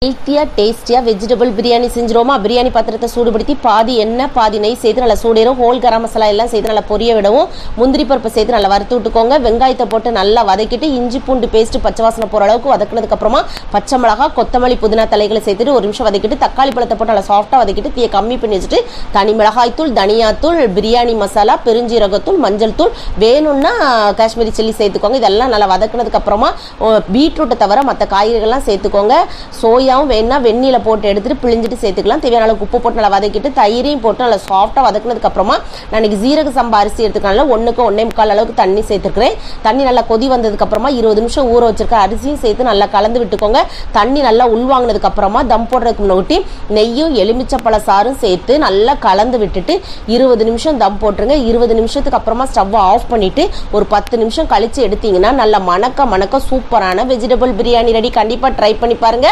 ஹெல்த்தியாக டேஸ்டியாக வெஜிடபிள் பிரியாணி செஞ்சிருவோமா. பிரியாணி பாத்திரத்தை சூடுபடுத்தி பாதி எண்ணெய் பாதி நெய் சேர்த்து நல்லா சூடேறும். ஹோல் கரம் மசாலா எல்லாம் சேர்த்து நல்லா பொரிய விடவும். முந்திரி பருப்பு சேர்த்து நல்லா வறுத்து விட்டுக்கோங்க. வெங்காயத்தை போட்டு நல்லா வதக்கிட்டு இஞ்சி பூண்டு பேஸ்ட் பச்சை வாசனை போகிற அளவுக்கு வதக்கினதுக்கப்புறமா பச்சை மிளகா கொத்தமல்லி புதினா தலைகளை சேர்த்துட்டு ஒரு நிமிஷம் வதக்கிட்டு தக்காளி பழத்தை போட்டு நல்லா சாஃப்டாக வதக்கிட்டு தீயை கம்மி பண்ணி வச்சுட்டு தனி மிளகாய்த்தூள் தனியாத்தூள் பிரியாணி மசாலா பெருஞ்சீரகத்தூள் மஞ்சள் தூள் வேணும்னா காஷ்மீரி சில்லி சேர்த்துக்கோங்க. இதெல்லாம் நல்லா வதக்கினதுக்கப்புறமா பீட்ரூட்டை தவிர மற்ற காய்கறிகள்லாம் சேர்த்துக்கோங்க. சோயாவும் வேணா வெந்நீல போட்டு எடுத்துட்டு பிழிஞ்சிட்டு சேர்த்துக்கலாம். தேவையான அளவுக்கு உப்பு போட்டு நல்லா வதக்கிட்டு தயிரையும் போட்டு நல்லா சாஃப்டாக வதக்கினதுக்கு அப்புறமா நான் இன்னைக்கு ஜீரக சம்பா அரிசி எடுத்துக்கனால 1:1.25 அளவுக்கு தண்ணி சேர்த்துக்கிறேன். தண்ணி நல்லா கொதி வந்ததுக்கு அப்புறமா 20 நிமிஷம் ஊற வச்சிருக்க அரிசியும் சேர்த்து நல்லா கலந்து விட்டுக்கோங்க. தண்ணி நல்லா உள்வாங்கினதுக்கு அப்புறமா தம் போடுறதுக்கு முன்னாடி நெய்யும் எலுமிச்சப்பழ சாறும் சேர்த்து நல்லா கலந்து விட்டுட்டு 20 நிமிஷம் தம் போட்டுருங்க. 20 நிமிஷத்துக்கு அப்புறமா ஸ்டவ் ஆஃப் பண்ணிட்டு ஒரு 10 நிமிஷம் கழிச்சு எடுத்தீங்கன்னா நல்லா மணக்க சூப்பரான வெஜிடபிள் பிரியாணி ரெடி. கண்டிப்பாக ட்ரை பண்ணி பாருங்க.